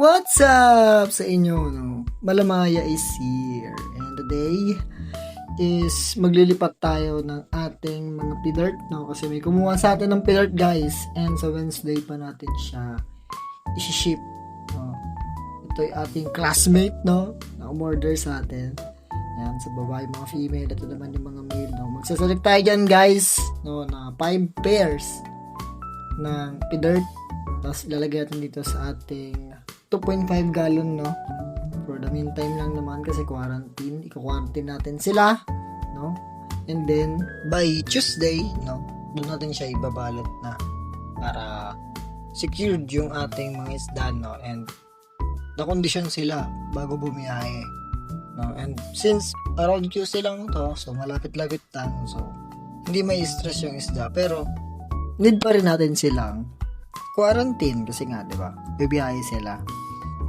What's up sa inyo, no? Malamaya is here. And today is maglilipat tayo ng ating mga pidart, no? Kasi may kumuha sa atin ng pidart, guys. And sa Wednesday pa natin siya isi-ship, no? Ito ay ating classmate, no? Na umorder sa atin. Yan, sa babae, mga female. Ito naman yung mga male, no? Magsaselect tayo dyan, guys, no? Na 5 pairs ng pidart. Tapos ilalagay natin dito sa ating 2.5 gallon, no? For the meantime lang naman kasi quarantine. Iko-quarantine natin sila, no? And then, by Tuesday, no? Doon natin siya ibabalot na para secured yung ating mga isda, no? And na-condition sila bago bumiyahe, no? And since around Tuesday lang to, so malapit-lapit lang, so hindi may stress yung isda. Pero, need pa rin natin silang quarantine kasi nga, di ba? Bibiyahe sila.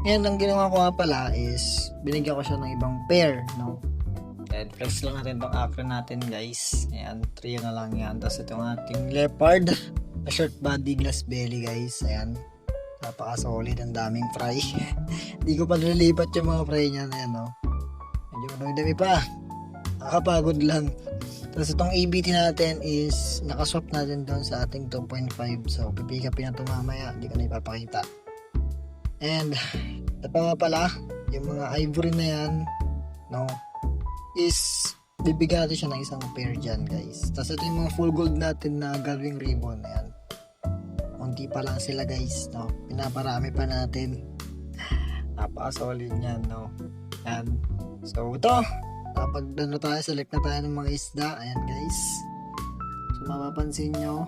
And ang ginawa ko nga pala is binigyan ko siya ng ibang pair, no? And flex lang natin itong acre natin, guys. Ayan, 3 na lang yan. Tapos itong ating leopard, a short body glass belly, guys. Ayan, napaka-solid, ang daming fry. Hindi ko pa nililipat yung mga fry niya na yan, no? Medyo madami pa. Nakakapagod lang. Tapos itong ABT natin is nakaswap natin doon sa ating 2.5. So, pipikapin na ito mamaya. Hindi ko na ipapakita. And, ito pa nga pala, yung mga ivory na yan, no, is bibigyan natin siya ng isang pair dyan, guys. Tapos ito yung mga full gold natin na galwing ribbon. Ayan. Kunti pa lang sila, guys, no. Pinaparami pa natin. Napaka-solid yan, no. Ayan. So, ito. Kapag tayo, select na tayo ng mga isda. Ayan, guys. So, mapapansin nyo,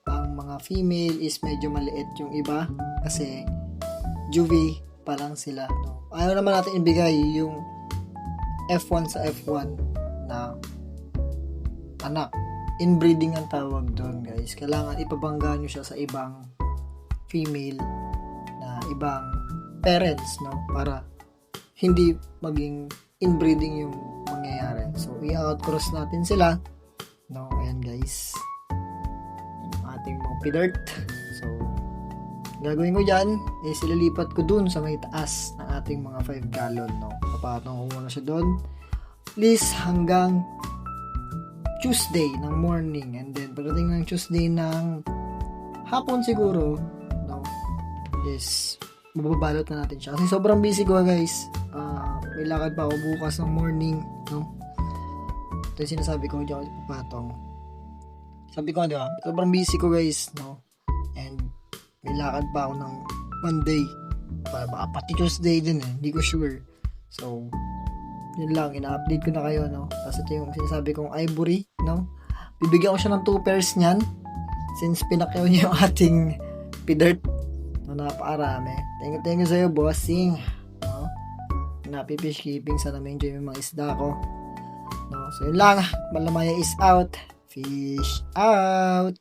ang mga female is medyo maliit yung iba kasi juvie pa lang sila, no? Ayaw naman natin ibigay yung F1 sa F1 na anak. Inbreeding ang tawag doon, guys. Kailangan ipabangga nyo siya sa ibang female na ibang parents, no? Para hindi maging inbreeding yung mangyayari. So, i-outcross natin sila, no? Ayan, guys. Yung ating mga pidart. So, gagawin ko dyan is ililipat ko dun sa may taas ng ating mga 5 gallon, no? Papatong ko muna siya dun at least hanggang Tuesday ng morning, and then pagdating ng Tuesday ng hapon siguro, no, is mababalot na natin siya kasi sobrang busy ko, guys. May lakad pa ako bukas ng morning, no? Ito yung sinasabi ko dyan papatong, sabi ko, di ba, sobrang busy ko, guys, no? And may lakad pa ako ng Monday. Para baka pati Tuesday din eh. Hindi ko sure. So, yun lang. Ina-update ko na kayo, no? Tapos ito yung sinasabi kong ivory, no? Bibigyan ko siya ng 2 pairs niyan. Since pinakyaw niya yung ating pidart. No, napakarami. Thank you sa'yo, bossing. No? Napifish keeping. Sana may enjoy yung mga isda ko. No? So, yun lang. Malamaya is out. Fish out.